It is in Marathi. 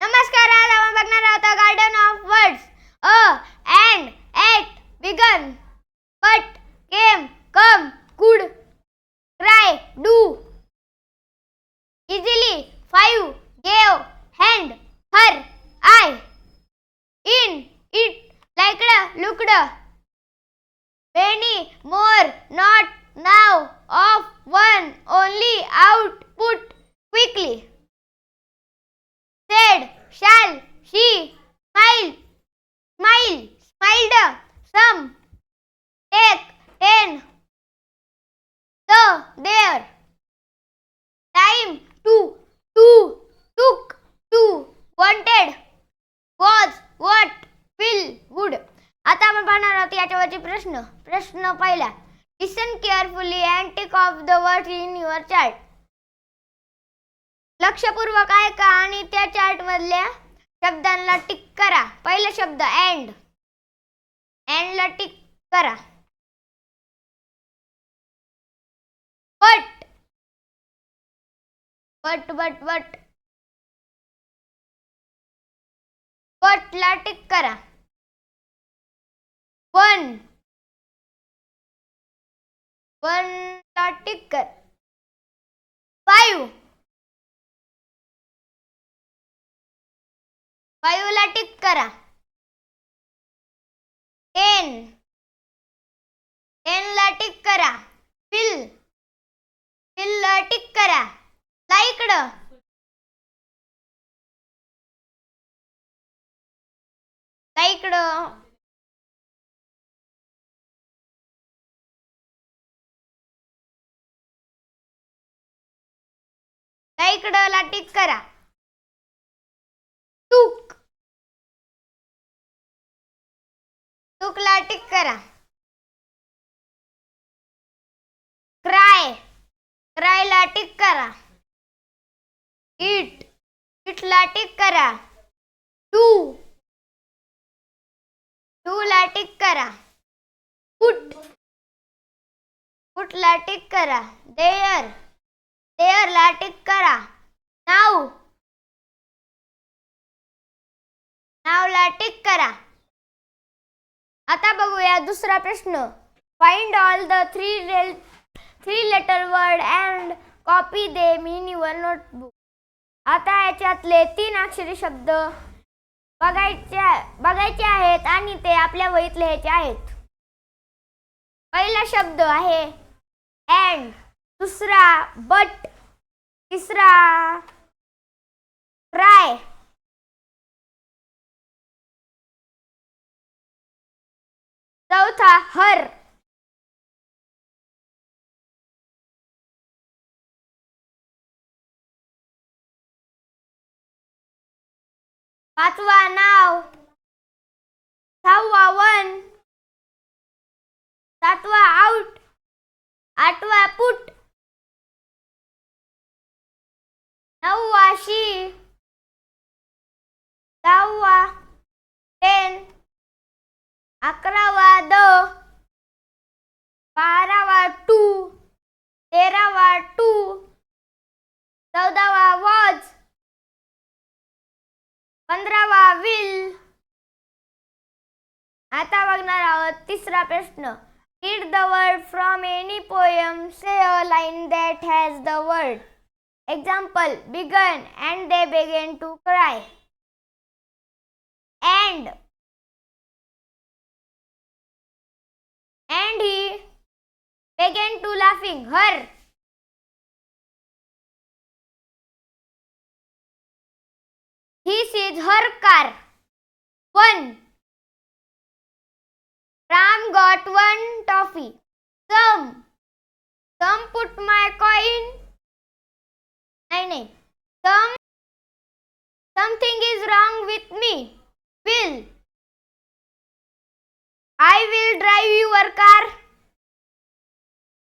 नमस्कार, आज आपण बघणार आहोत garden of words. A and at begun but came come could cry do easily five gave hand her eye in it liked looked many more not now of one only output quickly said shall she smiled some take ten the their time to took to wanted was what will would. आता आपण पाहणार आहोत याच्यावरचे प्रश्न पहिला. Listen carefully and tick off the words in your chart. लक्षपूर्वक ऐका आणि त्या चार्ट मधल्या शब्दांना टिक करा. पहिला शब्द अँड ला टिक करा. But but but but but ला टिक करा. वन ला टिक कर. फाइव ला टिक करा. टेन ला टिक करा. फिल ला टिक करा. लाइक्ड ला टिक करा. टूक ला टिक करा. क्राय ला टिक करा. इट ला टिक करा. टू ला टिक करा. पुट ला टिक करा. देयर ला टिक करा. नाव ला टिक करा. आता बघूया दुसरा प्रश्न. Find all the three letter word and copy them in your notebook. आता याच्यातले 3 अक्षरी शब्द बघायचे आहेत आणि ते आपल्या वहीत लिहायचे आहेत. पहिला शब्द आहे अँड, दुसरा बट, तिसरा ट्राय, चौथा हर. पाचवा नाव, सहावा वन, सातवा आउट, आठवा पुट, नववा शी, दहावा टेन, 11वा द, 12वा टू, 13वा टू, 14वा वॉज, 15वा विल. आता बघणार आहोत तिसरा प्रश्न. Read the word from any poem. Say a line that has the word. Example, began and they began to cry. And he began to laughing. Her. He sees her car. One. Ram got one toffee. Some put my coin. Something is wrong with me. Will. I will drive your car.